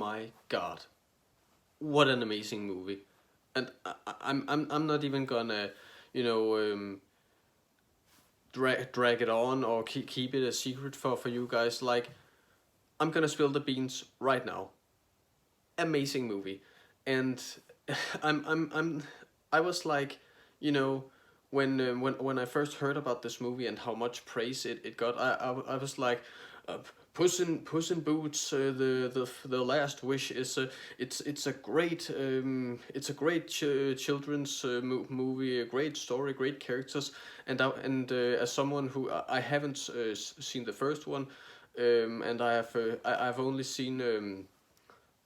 my god, what an amazing movie. And I'm not even gonna, you know, drag it on or keep it a secret for you guys. Like, I'm gonna spill the beans right now. Amazing movie. And I'm I was like, you know, when I first heard about this movie and how much praise it got, I was like, uh, Puss in Boots, the last wish is it's a great children's movie, a great story, great characters. As someone who I haven't seen the first one, and I've only seen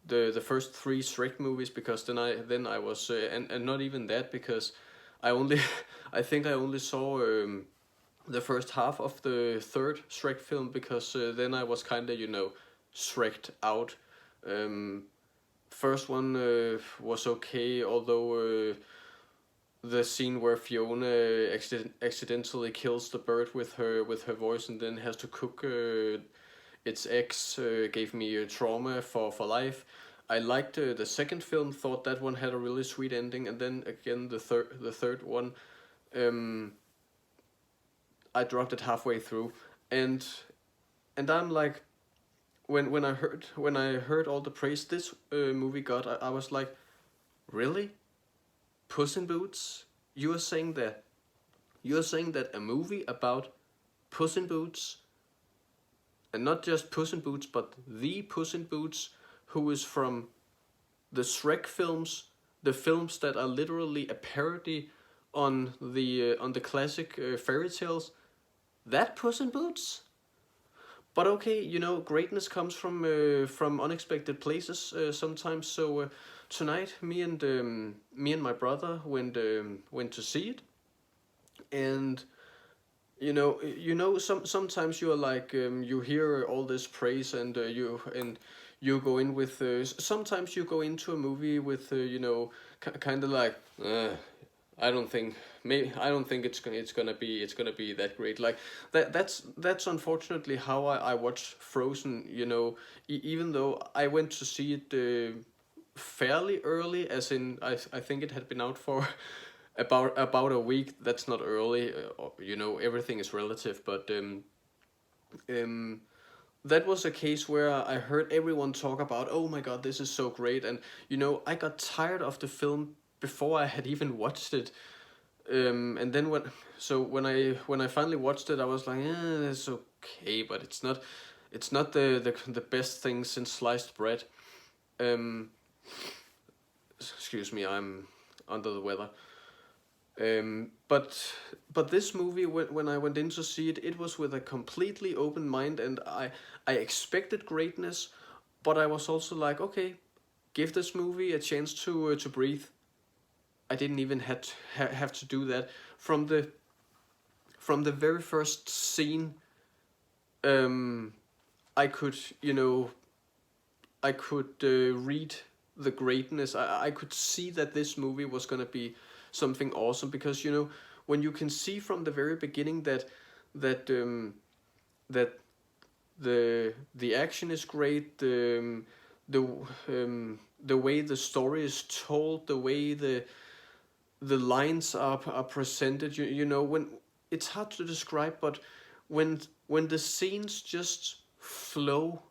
the first three Shrek movies, because then I was and not even that, because I only I think I only saw the first half of the third Shrek film, because then I was kind of, Shreked out. Um, First one was okay, although the scene where Fiona accidentally kills the bird with her voice and then has to cook its eggs gave me a trauma for life. I liked the second film, thought that one had a really sweet ending, and then again the third one, um, I dropped it halfway through, and I'm like, when I heard all the praise this movie got, I was like, really, Puss in Boots? You are saying that a movie about Puss in Boots, and not just Puss in Boots, but the Puss in Boots, who is from the Shrek films, the films that are literally a parody on the classic fairy tales. That Puss in Boots. But okay, greatness comes from unexpected places sometimes. So tonight, me and my brother went to see it, and sometimes you're like, you hear all this praise, and you go in with sometimes you go into a movie with kind of like, I don't think it's gonna be that great. Like, that's unfortunately how I watch Frozen. Even though I went to see it fairly early, as in I think it had been out for about a week. That's not early. Everything is relative, but um that was a case where I heard everyone talk about, oh my god, this is so great, and I got tired of the film before I had even watched it. And then when I finally watched it, I was like, it's okay, but it's not the best thing since sliced bread. Um, Excuse me, I'm under the weather. But this movie, when I went in to see it, it was with a completely open mind, and I expected greatness, but I was also like, okay, give this movie a chance to breathe. I didn't even have to do that from the very first scene. Um, I could read the greatness. I could see that this movie was gonna be something awesome, because when you can see from the very beginning that that the action is great, the the way the story is told, the way the lines are presented. When it's hard to describe, but when the scenes just flow,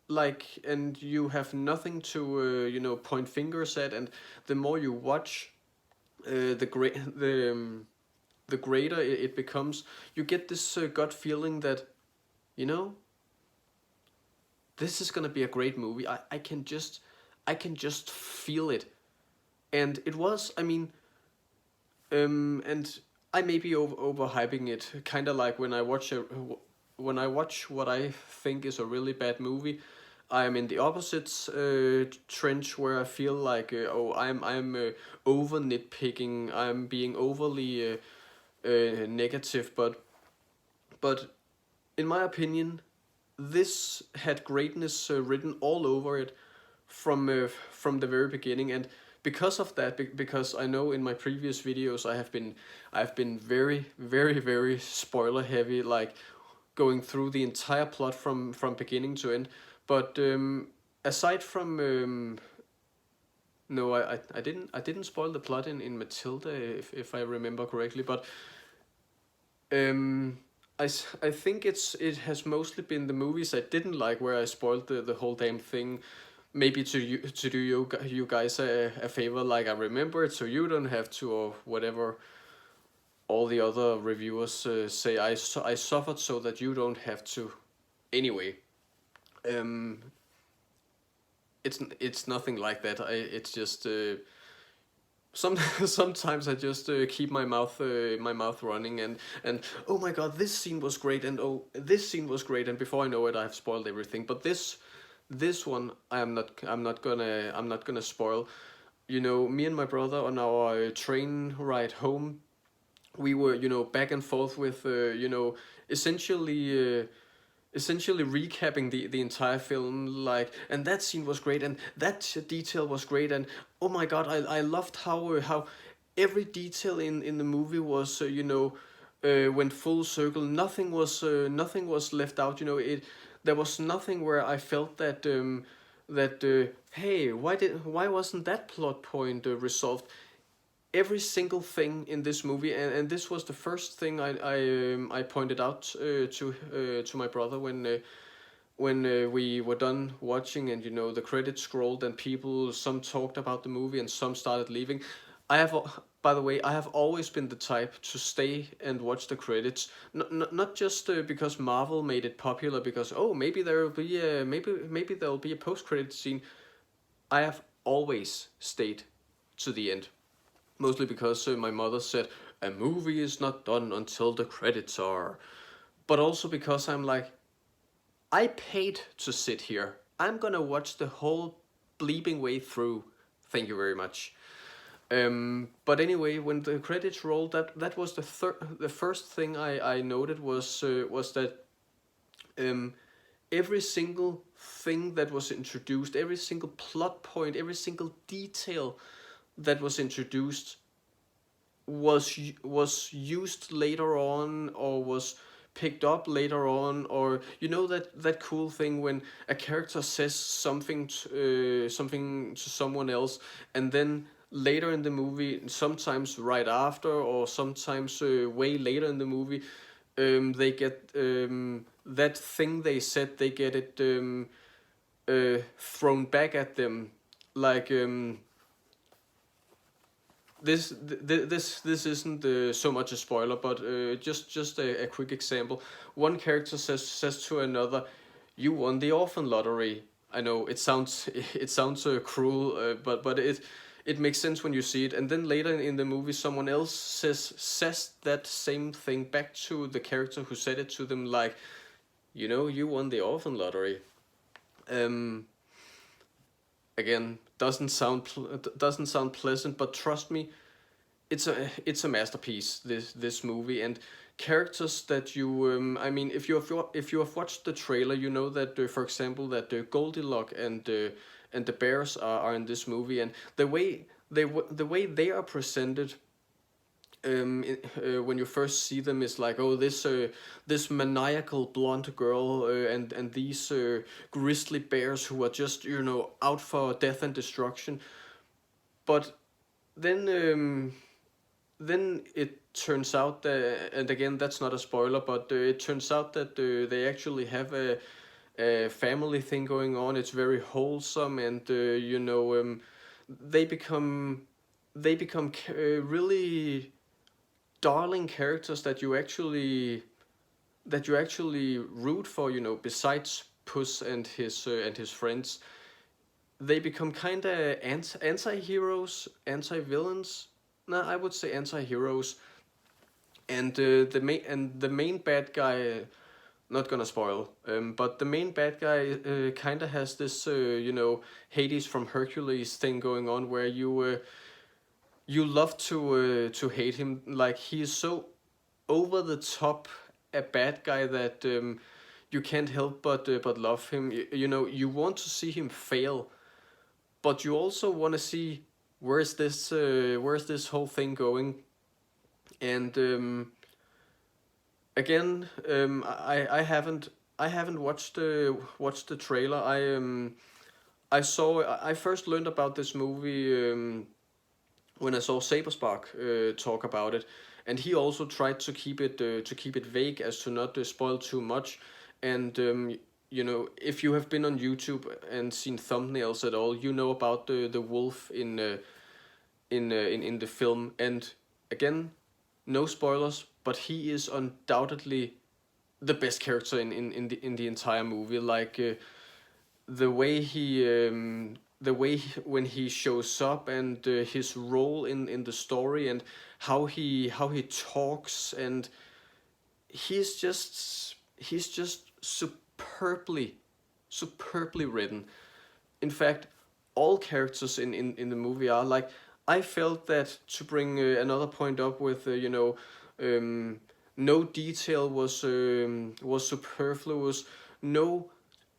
like, and you have nothing to point fingers at, and the more you watch, the greater it becomes. You get this gut feeling that you know this is gonna be a great movie. I can just feel it. And it was, I mean, and I may be overhyping it, kind of like when I watch what I think is a really bad movie. I'm in the opposite trench, where I feel like, oh, I'm over nitpicking. I'm being overly negative, but in my opinion, this had greatness written all over it from the very beginning. And because of that, because I know in my previous videos I've been very, very, very spoiler heavy, like going through the entire plot from beginning to end. But aside from no, I didn't spoil the plot in Matilda, if I remember correctly, but um, I think it has mostly been the movies I didn't like where I spoiled the whole damn thing. Maybe to do you guys a favor, like I remember it, so you don't have to, or whatever. All the other reviewers say I suffered so that you don't have to. Anyway, um, it's nothing like that. It's just some sometimes I just keep my mouth running, and oh my god, this scene was great, and oh, this scene was great, and before I know it I've spoiled everything. But this one I'm not gonna spoil. You know, me and my brother on our train ride home, we were, back and forth with, essentially essentially recapping the entire film, like, and that scene was great, and that detail was great, and oh my god, I loved how every detail in the movie was, went full circle. Nothing was left out. There was nothing where I felt that hey, why wasn't that plot point resolved? Every single thing in this movie, and this was the first thing I pointed out to my brother when we were done watching, and the credits scrolled, and some talked about the movie and some started leaving. By the way, I have always been the type to stay and watch the credits, not just because Marvel made it popular, because oh, maybe there will be maybe there will be a post credit scene. I have always stayed to the end. Mostly because my mother said a movie is not done until the credits are. But also because I'm like, I paid to sit here. I'm gonna watch the whole bleeping way through. Thank you very much. But anyway, when the credits rolled, that was the first thing I noted was that every single thing that was introduced, every single plot point, every single detail that was introduced was used later on, or was picked up later on, or that cool thing when a character says something to someone else, and then later in the movie, sometimes right after, or sometimes way later in the movie, they get that thing they said, they get it thrown back at them, like this isn't so much a spoiler, but just a quick example. One character says to another, "You won the orphan lottery." I know it sounds cruel, but it makes sense when you see it. And then later in the movie, someone else says that same thing back to the character who said it to them, like, you won the orphan lottery. Again, doesn't sound pleasant, but trust me, it's a masterpiece, this movie. And characters that you if you have watched the trailer, you know that for example, that Goldilocks and the bears are in this movie, and the way they are presented, when you first see them, is like, oh, this maniacal blonde girl, and these grisly bears who are just out for death and destruction. But then it turns out that, and again, that's not a spoiler, but it turns out that they actually have a family thing going on. It's very wholesome, and they become really darling characters that you actually root for. Besides Puss and his friends, they become kind of anti-heroes, anti-villains. No, I would say anti-heroes. And the main bad guy, not gonna spoil, but the main bad guy kind of has this Hades from Hercules thing going on, where you love to hate him. Like, he is so over the top a bad guy that you can't help but love him. You want to see him fail, but you also want to see where's this whole thing going. And again, I haven't watched the trailer. I first learned about this movie when I saw Saberspark talk about it, and he also tried to keep it vague as to not spoil too much. And you know, if you have been on YouTube and seen thumbnails at all, you know about the wolf in the film. And again, no spoilers, but he is undoubtedly the best character in the entire movie. Like the way when he shows up, and his role in the story, and how he talks, and he's just superbly written. In fact, all characters in the movie are like, I felt that, to bring another point up with you know, um, no detail was superfluous. No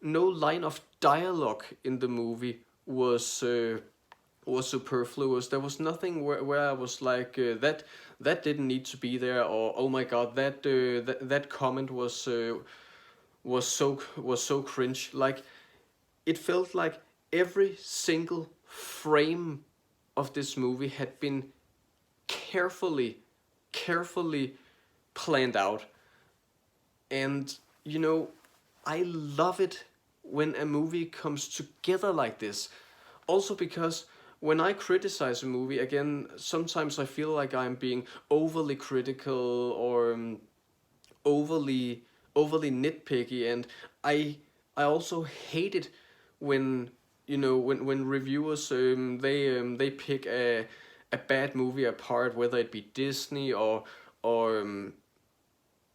no line of dialogue in the movie was superfluous. There was nothing where I was like, that didn't need to be there, or oh my god, that comment was so cringe. Like, it felt like every single frame of this movie had been carefully carefully planned out. And you know, I love it when a movie comes together like this. Also because when I criticize a movie, again, sometimes I feel like I'm being overly critical, or overly overly nitpicky. And I I also hate it when, you know, when reviewers they pick a bad movie apart, whether it be Disney or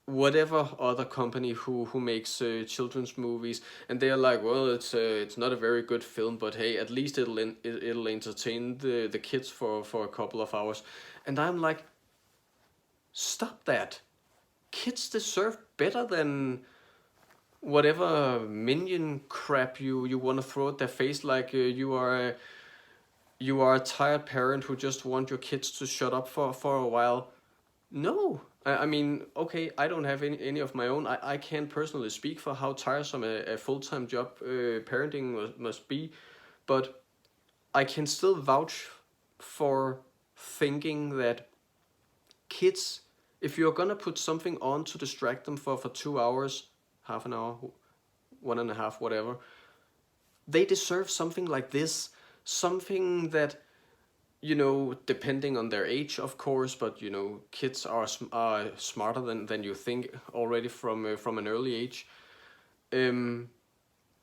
whatever other company who makes children's movies, and they are like, well, it's not a very good film, but hey, at least it'll entertain the kids for a couple of hours. And I'm like, stop that. Kids deserve better than whatever minion crap you want to throw at their face, like you are a tired parent who just want your kids to shut up for a while. No, I mean, okay, I don't have any of my own. I can't personally speak for how tiresome a full-time job parenting must be, but I can still vouch for thinking that kids, if you're gonna put something on to distract them for 2 hours, half an hour, one and a half, whatever, they deserve something like this. Something that, you know, depending on their age, of course, but you know, kids are smarter than you think already from an early age. Um,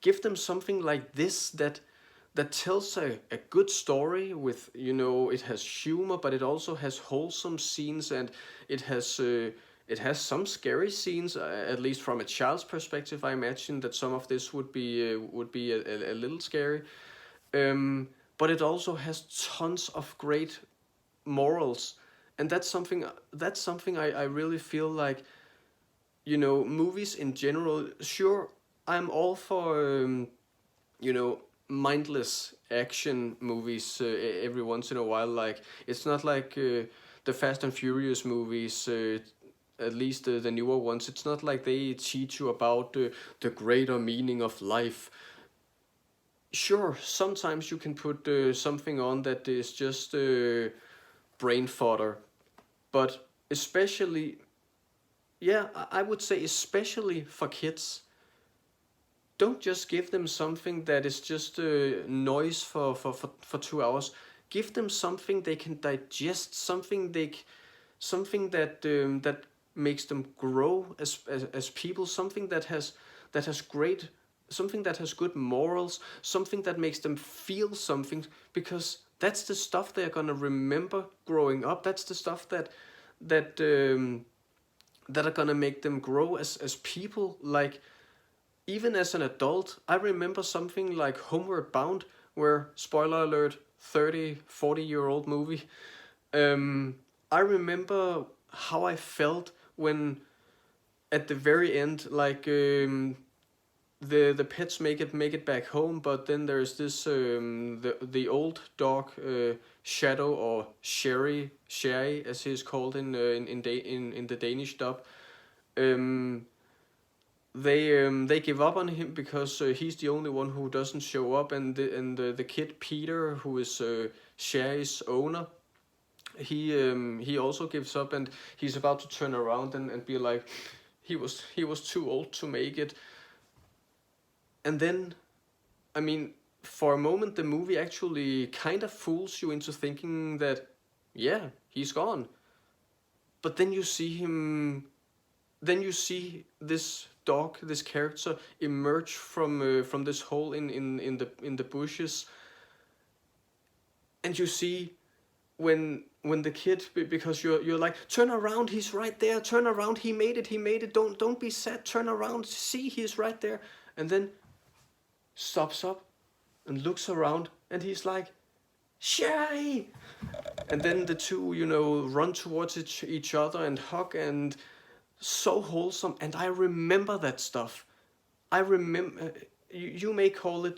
Give them something like this that tells a good story with, you know, it has humor, but it also has wholesome scenes, and it has uh, it has some scary scenes, at least from a child's perspective. I imagine that some of this would be a little scary. um, but it also has tons of great morals. And that's something I really feel like, you know, movies in general. Sure, I'm all for you know, mindless action movies every once in a while. Like, it's not like the Fast and Furious movies, at least the newer ones. It's not like they teach you about the greater meaning of life. Sure, sometimes you can put something on that is just brain fodder, but especially, yeah, I would say especially for kids, don't just give them something that is just noise for 2 hours. Give them something they can digest, something that makes them grow as people, something that has great, something that has good morals, something that makes them feel something, because that's the stuff they're gonna remember growing up. That's the stuff that that are gonna make them grow as people. Like, even as an adult, I remember something like Homeward Bound, where, spoiler alert, 30, 40-year-old movie. I remember how I felt when, at the very end, like, the pets make it back home, but then there's this the old dog, Shadow, or Sherry as he's called in the Danish dub. Um, they give up on him because he's the only one who doesn't show up, and the kid Peter, who is Sherry's owner, he also gives up, and he's about to turn around and be like, he was too old to make it. And then, I mean, for a moment the movie actually kind of fools you into thinking that, yeah, he's gone. But then you see him, then you see this dog, this character, emerge from this hole in the bushes, and you see when the kid, because you're like, turn around, he's right there, turn around, he made it, don't be sad, turn around, see, he's right there. And then stops up and looks around, and he's like, Sherry. And then the two, run towards each other and hug, and so wholesome. And I remember that stuff. I remember, you may call it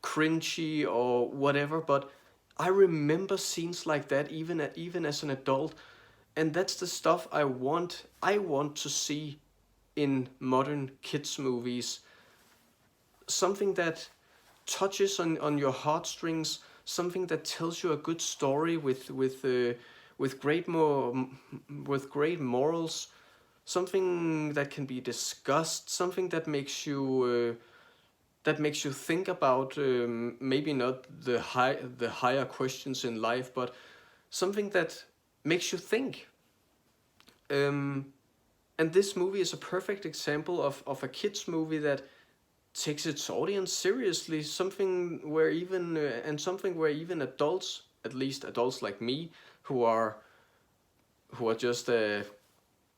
cringy or whatever, but I remember scenes like that even as an adult, and that's the stuff I want to see in modern kids movies. Something that touches on your heartstrings, something that tells you a good story with great morals, something that can be discussed, something that makes you think about, maybe not the higher questions in life, but something that makes you think. And this movie is a perfect example of a kids movie that takes its audience seriously. Something where even adults, at least adults like me, who are just a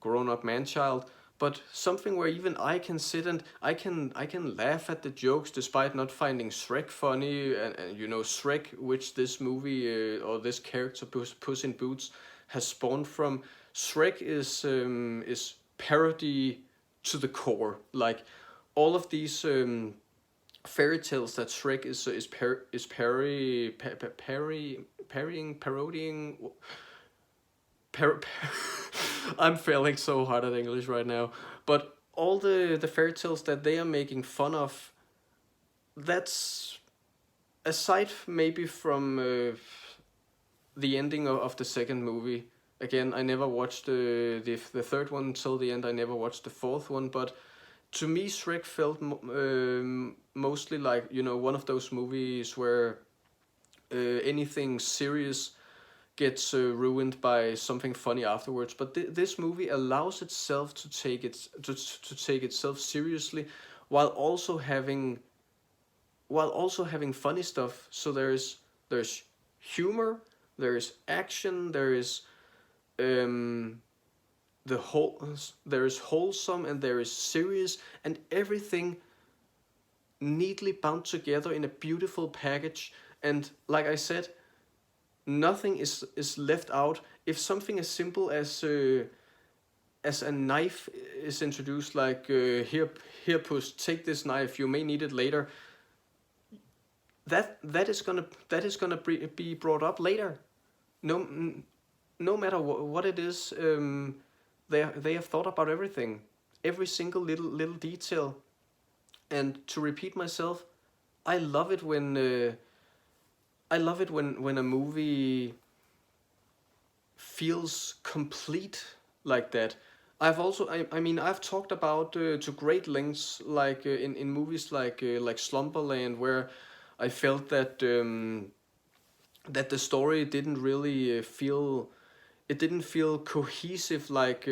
grown-up man-child, but something where even I can sit and I can laugh at the jokes despite not finding Shrek funny, and Shrek, which this movie, or this character Puss in Boots has spawned from. Shrek is parody to the core. Like, all of these fairy tales that Shrek is parodying. I'm failing so hard at English right now. But all the fairy tales that they are making fun of, that's aside maybe from the ending of the second movie. Again, I never watched the third one till the end. I never watched the fourth one. But to me, Shrek felt mostly like, one of those movies where anything serious gets ruined by something funny afterwards. But this movie allows itself to take itself seriously, while also having funny stuff. So there's humor, there is action, there is there is wholesome, and there is serious, and everything neatly bound together in a beautiful package. And like I said, nothing is left out. If something as simple as a knife is introduced, like, here Puss, take this knife, you may need it later, that is gonna be brought up later. No matter what it is, they have thought about everything, every single little detail. And to repeat myself, I love it when a movie feels complete like that. I've talked about to great lengths, like in movies like Slumberland, where I felt that that the story didn't really feel cohesive, like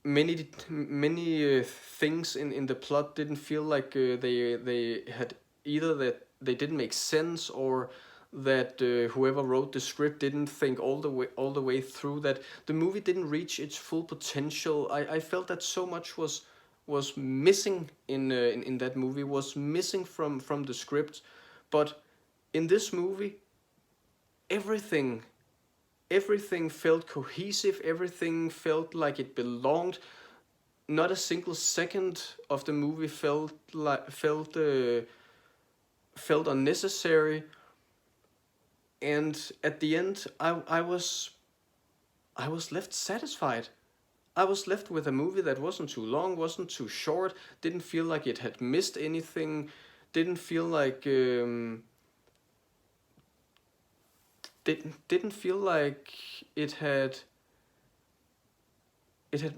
many things in the plot didn't feel like they had, either that they didn't make sense, or that whoever wrote the script didn't think all the way through, that the movie didn't reach its full potential. I felt that so much was missing in that movie, was missing from the script. But in this movie, everything felt cohesive, everything felt like it belonged. Not a single second of the movie felt unnecessary. And at the end, I was left satisfied. I was left with a movie that wasn't too long, wasn't too short, didn't feel like it had missed anything, didn't feel like didn't feel like it had it had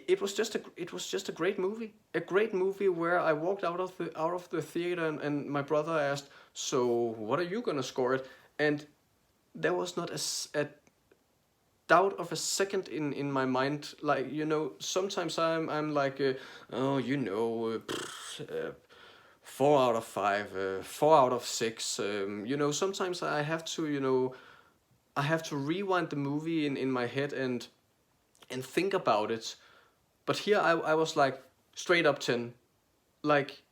it was just a great movie, a great movie where I walked out of the theater, and my brother asked, so what are you gonna score it? And there was not a doubt of a second in my mind. Like, sometimes I'm like, oh, 4 out of 5, 4 out of 6. Sometimes I have to, I have to rewind the movie in my head and think about it. But here I was like straight up 10, like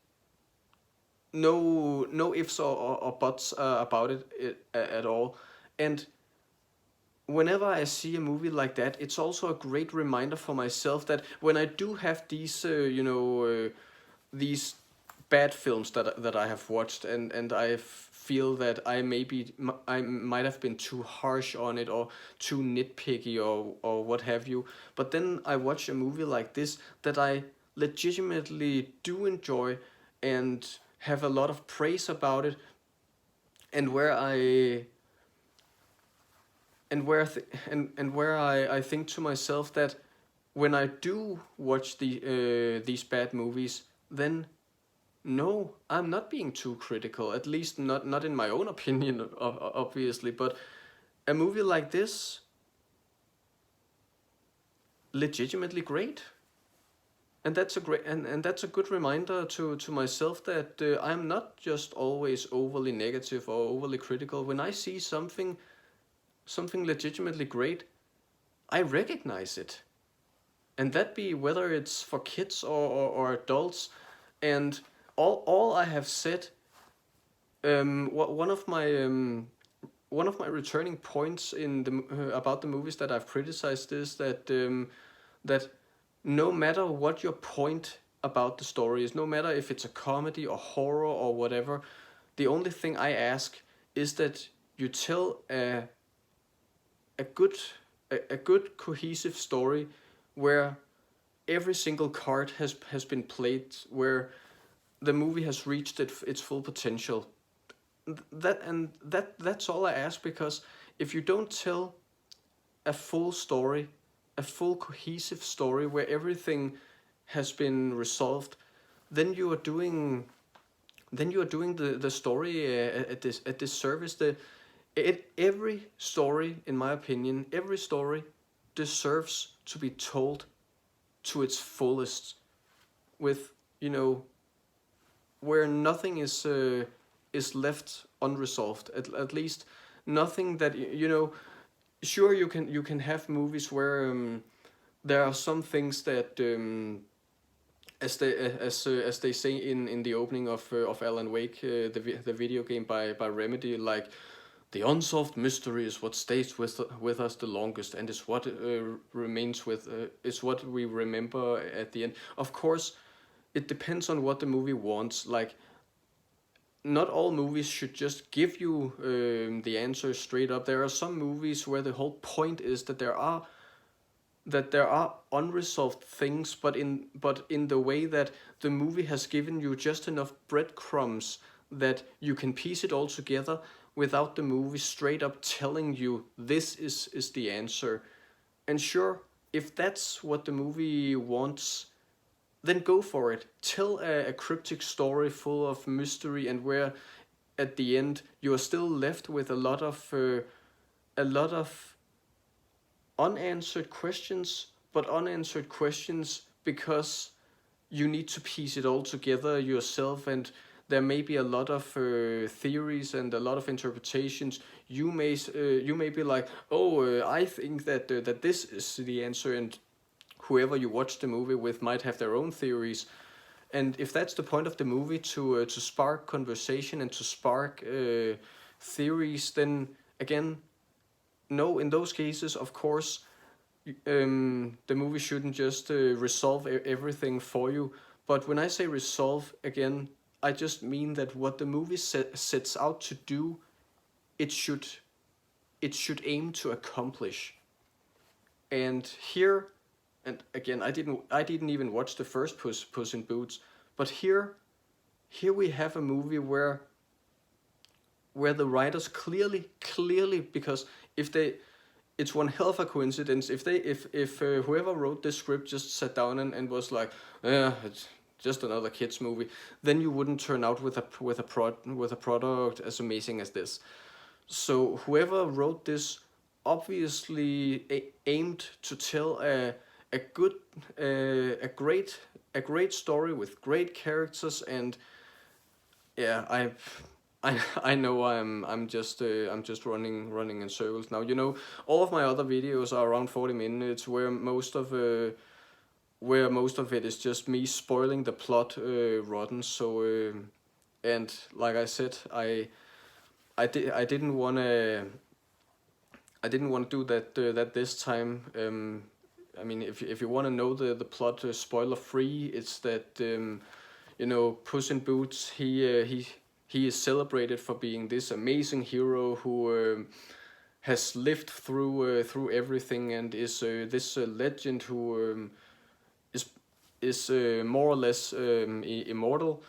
no ifs or buts about at all. And whenever I see a movie like that, it's also a great reminder for myself that when I do have these these bad films that I have watched, and I feel that I might have been too harsh on it, or too nitpicky, or what have you. But then I watch a movie like this that I legitimately do enjoy and have a lot of praise about it, and where I and where th- and where I think to myself that when I do watch these bad movies, then no, I'm not being too critical. At least not in my own opinion, obviously. But a movie like this, legitimately great, and that's a good reminder to myself that I'm not just always overly negative or overly critical. When I see something legitimately great, I recognize it, and that be whether it's for kids or adults. And all I have said, one of my returning points about the movies that I've criticized is that no matter what your point about the story is, no matter if it's a comedy or horror or whatever, the only thing I ask is that you tell a good a good cohesive story where every single card has been played, where the movie has reached its full potential. That's all I ask, because if you don't tell a full story, a full cohesive story where everything has been resolved, then you are doing the story at this service. Every story, in my opinion, every story deserves to be told to its fullest, with, where nothing is left unresolved. At least nothing that, sure, you can have movies where there are some things that, as they say in the opening of Alan Wake, the video game by Remedy, like, the unsolved mystery is what stays with us the longest, and is what remains with is what we remember at the end. Of course, it depends on what the movie wants. Like, not all movies should just give you the answer straight up. There are some movies where the whole point is that there are unresolved things, but in the way that the movie has given you just enough breadcrumbs that you can piece it all together without the movie straight up telling you this is the answer. And sure, if that's what the movie wants, then go for it. Tell a cryptic story full of mystery, and where at the end you are still left with a lot of unanswered questions, but unanswered questions because you need to piece it all together yourself, and there may be a lot of theories and a lot of interpretations. You may be like, oh, I think that this is the answer, and whoever you watch the movie with might have their own theories. And if that's the point of the movie, to spark conversation and to spark theories, then again, no, in those cases, of course, the movie shouldn't just resolve everything for you. But when I say resolve, again, I just mean that what the movie sets out to do, it should aim to accomplish. And here, and again, I didn't even watch the first Puss in Boots, but here we have a movie where the writers clearly, because if they it's one hell of a coincidence if whoever wrote this script just sat down and was like, yeah, it's just another kids movie, then you wouldn't turn out with a product as amazing as this. So whoever wrote this obviously aimed to tell a good a great story with great characters. And yeah, I know I'm just running in circles now. All of my other videos are around 40 minutes, where most of it is just me spoiling the plot rotten. So and like I said, I didn't want to do that this time. I mean, if you want to know the plot spoiler free, it's that Puss in Boots, he is celebrated for being this amazing hero who has lived through everything, and is this legend who is more or less immortal.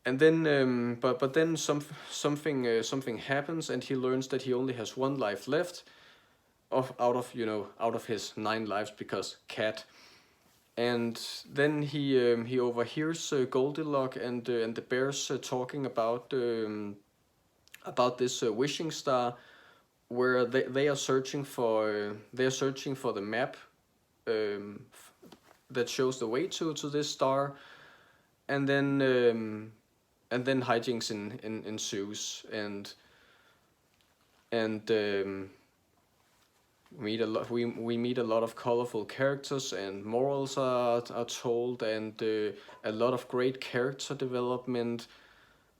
And then, but then something happens, and he learns that he only has one life left, out of his 9 lives, because cat. And then he overhears Goldilocks and the bears talking about this wishing star, where they are searching for the map that shows the way to this star. And then hijinks ensues, and we meet a lot of colorful characters, and morals are told, and a lot of great character development.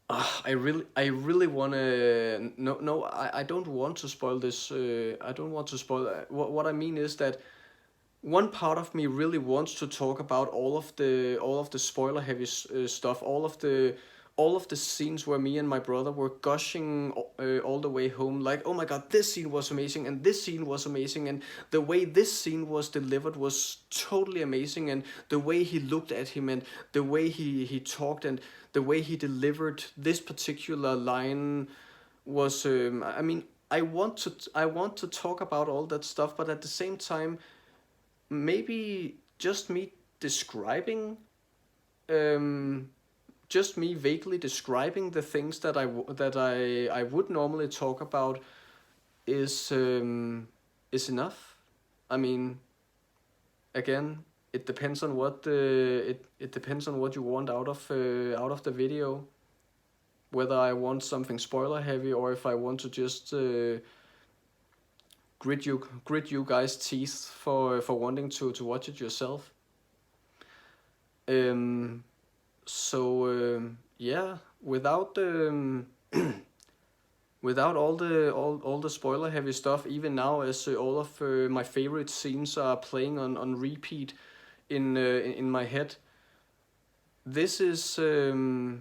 I really want to no I don't want to spoil this. I don't want to spoil. What I mean is that one part of me really wants to talk about all of the spoiler heavy stuff, all of the scenes where me and my brother were gushing all the way home, like, oh my god, this scene was amazing, and this scene was amazing, and the way this scene was delivered was totally amazing, and the way he looked at him, and the way he talked, and the way he delivered this particular line was I mean, I want to talk about all that stuff, but at the same time, maybe just me describing just me vaguely describing the things that I would normally talk about is enough. I mean, again, it depends on what it depends on what you want out of the video, whether I want something spoiler heavy, or if I want to just grit you guys' teeth for wanting to watch it yourself. So yeah, without without all the spoiler heavy stuff, even now, as all of my favorite scenes are playing on repeat in my head, this is to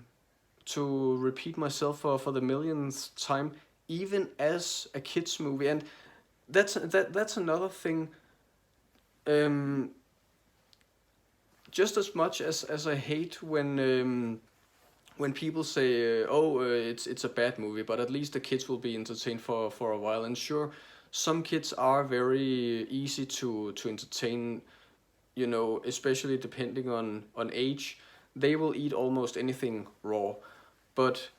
repeat myself for the millionth time, even as a kids movie. And that's another thing. Just as much as I hate when people say, it's a bad movie, but at least the kids will be entertained for a while. And sure, some kids are very easy to entertain, especially depending on age. They will eat almost anything raw, but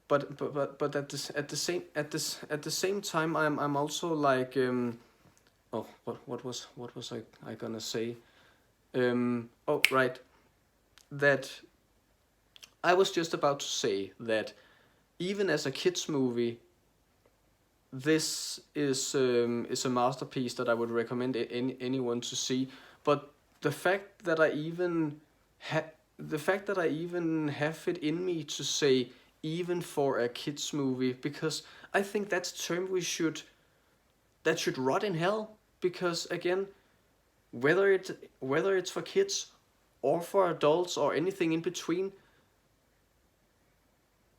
but at the same time, I'm also like, what was I gonna say? Right, that I was just about to say that even as a kids movie, this is a masterpiece that I would recommend anyone to see. But the fact that I even have it in me to say even for a kids movie, because I think that's a term that should rot in hell. Because again, whether it's for kids or for adults or anything in between,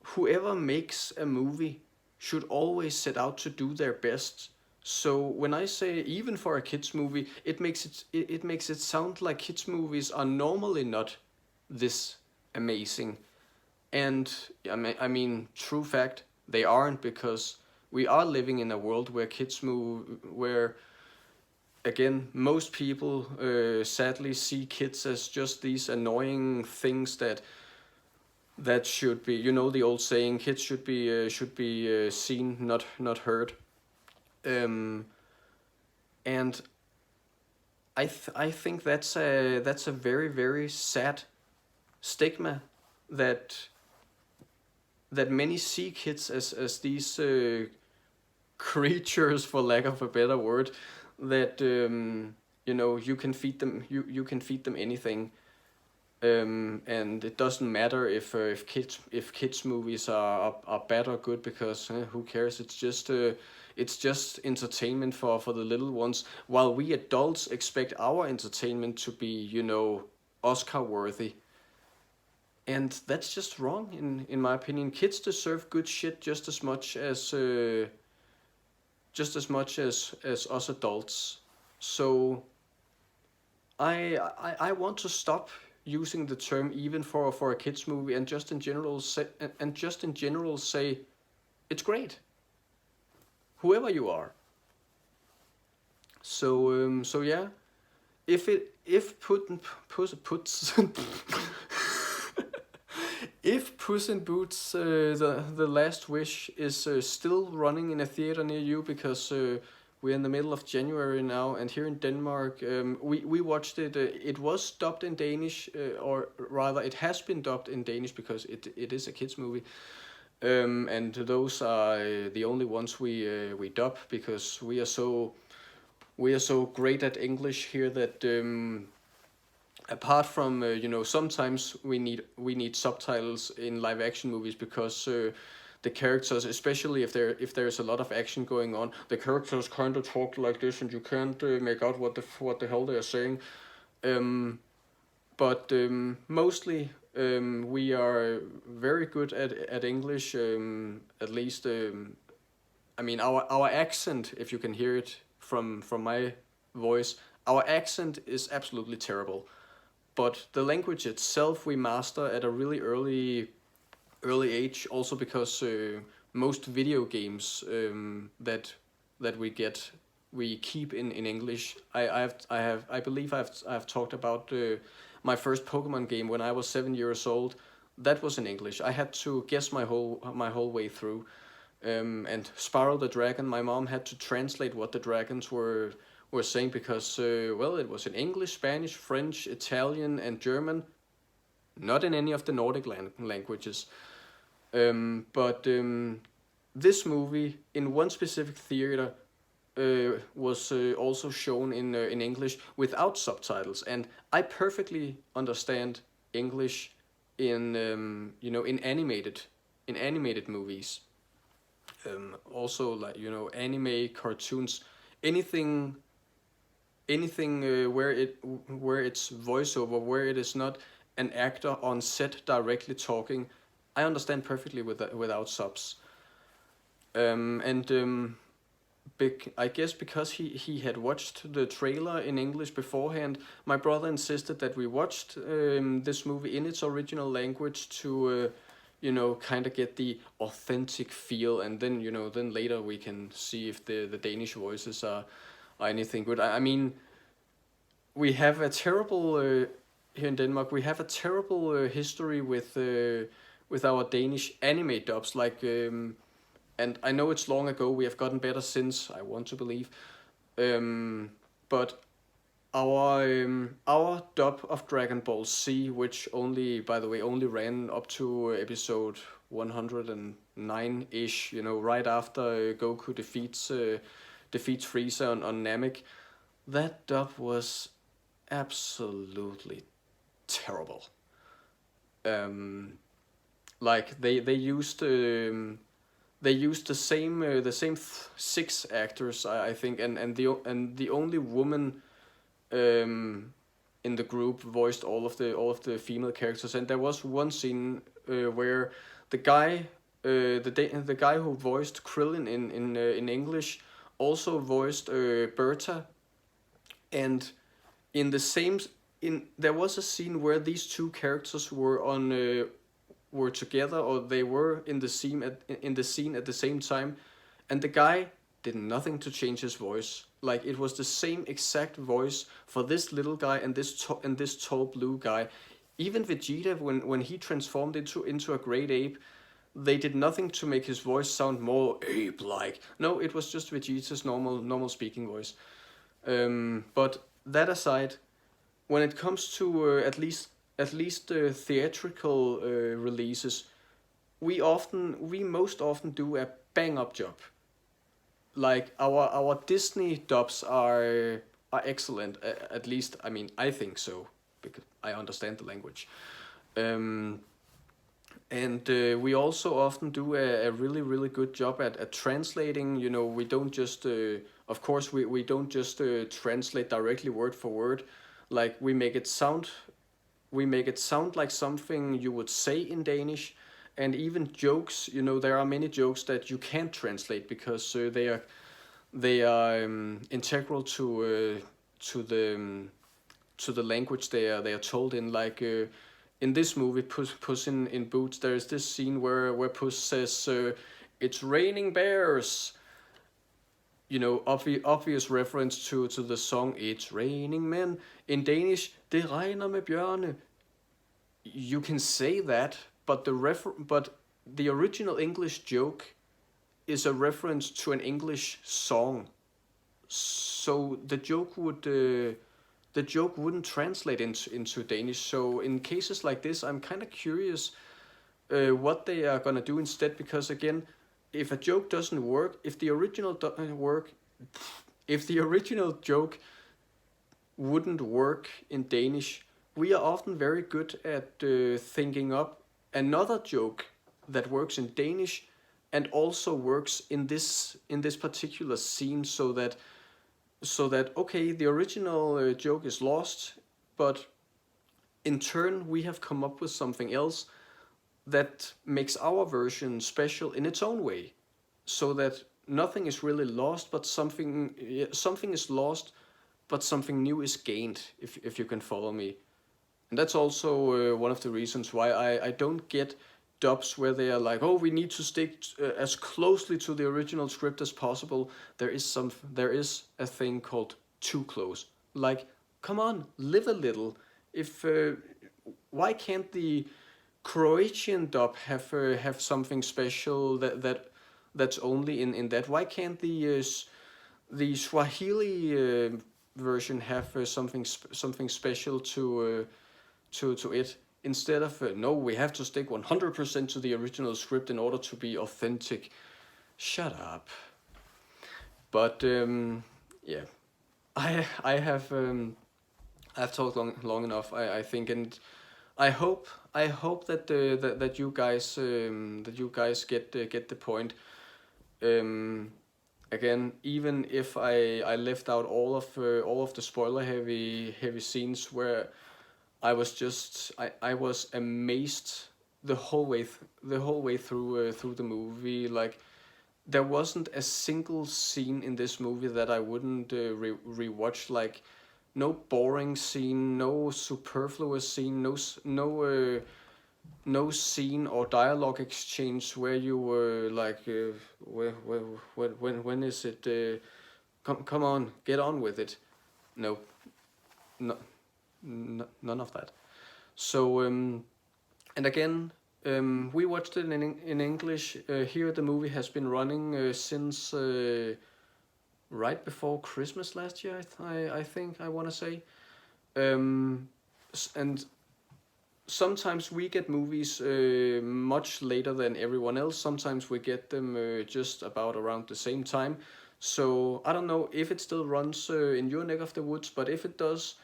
whoever makes a movie should always set out to do their best So when I say even for a kids movie, it makes it sound like kids movies are normally not this amazing. And I mean, true fact, they aren't, because we are living in a world where kids move, where again most people sadly see kids as just these annoying things that should be, you know, the old saying, kids should be seen, not heard. Um, and I think that's a very very sad stigma that that many see kids as these creatures, for lack of a better word, that you know, you can feed them anything, and it doesn't matter if kids movies are bad or good, because who cares? It's just entertainment for the little ones, while we adults expect our entertainment to be, you know, Oscar worthy. And that's just wrong in my opinion. Kids deserve good shit just as much as us adults. So I want to stop using the term even for a kids movie, and just in general say it's great, whoever you are. So yeah, if puts if Puss in Boots, the Last Wish, is still running in a theater near you, because we're in the middle of January now, and here in Denmark, we watched it. It was dubbed in Danish, or rather, it has been dubbed in Danish, because it is a kids movie. And those are the only ones we dub, because we are so great at English here that apart from you know, sometimes we need subtitles in live action movies, because the characters, especially if there's a lot of action going on, the characters kind of talk like this, and you can't make out what the hell they are saying. But mostly we are very good at English. At least I mean, our accent, if you can hear it from my voice, our accent is absolutely terrible. But the language itself we master at a really early age, also because most video games that we keep in English. I believe I've talked about my first Pokemon game when I was 7 years old. That was in English. I had to guess my whole way through. And Sparrow the dragon, my mom had to translate what the dragons were saying, because well, it was in English, Spanish, French, Italian, and German, not in any of the Nordic languages. But this movie in one specific theater was also shown in English without subtitles, and I perfectly understand English in you know, in animated movies. Also, like, you know, anime, cartoons, anything anything where it's voiceover, where it is not an actor on set directly talking, I understand perfectly without subs. And I guess because he had watched the trailer in English beforehand, my brother insisted that we watched this movie in its original language to, you know, kind of get the authentic feel, and then, you know, then later we can see if the Danish voices are anything good. I mean, we have a terrible here in Denmark. We have a terrible history with our Danish anime dubs. Like, and I know it's long ago. We have gotten better since. I want to believe, but our dub of Dragon Ball Z, which only, by the way, only ran up to episode 109 ish. You know, right after Goku defeats Frieza on Namek. That dub was absolutely terrible. Um, like they used the same six actors, I think, and the only woman in the group voiced all of the female characters. And there was one scene where the guy the guy who voiced Krillin in English also voiced Berta, and in the same there was a scene where these two characters were together, or they were in the scene at the same time, and the guy did nothing to change his voice. Like, it was the same exact voice for this little guy and this tall blue guy. Even Vegeta, when he transformed into a great ape, they did nothing to make his voice sound more ape-like. No, it was just Vegeta's normal speaking voice. But that aside, when it comes to at least theatrical releases, we most often do a bang up job. Like, our Disney dubs are excellent. At least, I mean, I think so, because I understand the language. Um, and we also often do a really good job at translating. We don't just, of course, we don't just translate directly word for word. Like, we make it sound like something you would say in Danish, and even jokes. There are many jokes that you can't translate because they are integral to the language they are told in. Like, in this movie, Puss in Boots, there is this scene where Puss says, "It's raining bears." Obvious reference to the song "It's Raining Men." In Danish, "Det regner med bjørne." You can say that, but the original English joke is a reference to an English song, so the joke wouldn't translate into Danish. So in cases like this, I'm kind of curious what they are gonna do instead, because again, if a joke doesn't work, if the original joke wouldn't work in Danish, we are often very good at thinking up another joke that works in Danish and also works in this particular scene, so that okay, the original joke is lost, but in turn we have come up with something else that makes our version special in its own way, so that nothing is really lost, but something is lost, but something new is gained, if you can follow me. And that's also one of the reasons why I don't get dubs where they are like, oh, we need to stick as closely to the original script as possible. There is a thing called too close. Like, come on, live a little. If Why can't the Croatian dub have something special that's only in that? Why can't the Swahili version have something special to it, instead of no, we have to stick 100% to the original script in order to be authentic? Shut up. But yeah, I've talked long enough, I think, and I hope that you guys get the point. Um, Again, even if I left out all of the spoiler heavy scenes where I was amazed the whole way through the movie. Like, there wasn't a single scene in this movie that I wouldn't rewatch. Like, no boring scene, no superfluous scene, no scene or dialogue exchange where you were like, when is it? Come on, get on with it. No, no, none of that. So, and again, we watched it in English. Here, the movie has been running since right before Christmas last year. I think I want to say, and sometimes we get movies much later than everyone else. Sometimes we get them just about around the same time. So I don't know if it still runs in your neck of the woods, but if it does,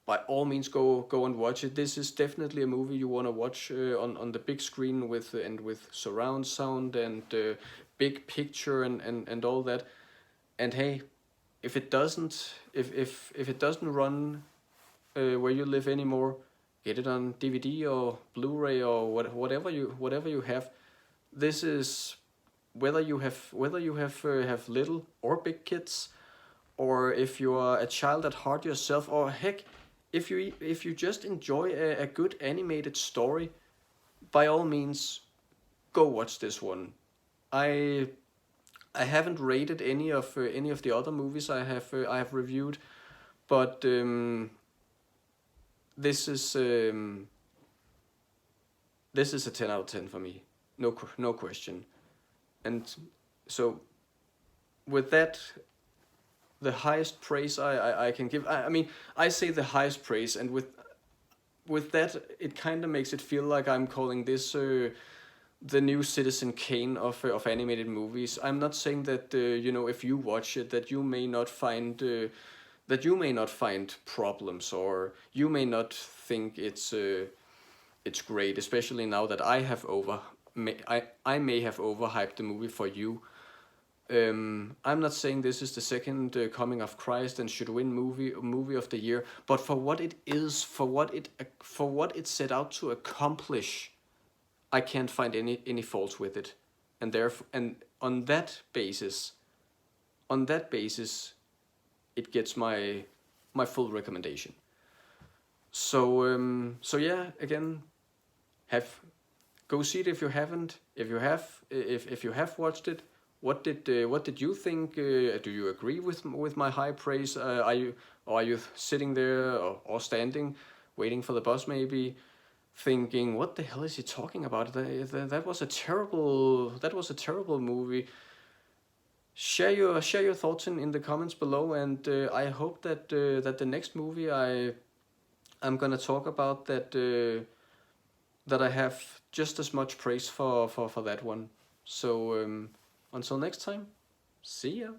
by all means go and watch it. This is definitely a movie you want to watch on the big screen with surround sound and big picture and all that. And hey, if it doesn't run where you live anymore, get it on DVD or Blu-ray or whatever you have. This is have little or big kids, or if you are a child at heart yourself, or heck, if you just enjoy a good animated story, by all means, go watch this one. I I haven't rated any of the other movies I have reviewed, but this is um, this is a 10 out of 10 for me, no question. And so with that, the highest praise I can give. I mean, I say the highest praise, and with that, it kind of makes it feel like I'm calling this the new Citizen Kane of animated movies. I'm not saying that if you watch it, that you may not find problems, or you may not think it's great, especially now that I may have overhyped the movie for you. I'm not saying this is the second coming of Christ and should win movie of the year, but for what it is, for what it set out to accomplish, I can't find any faults with it, and therefore, and on that basis, it gets my full recommendation. So yeah, again, have go see it if you haven't. If you have watched it, what did you think? Do you agree with my high praise? Are you sitting there, or standing, waiting for the bus maybe, thinking, what the hell is he talking about? That was a terrible movie. Share your thoughts in the comments below, and I hope that the next movie I'm gonna talk about, that I have just as much praise for that one. So until next time, see ya.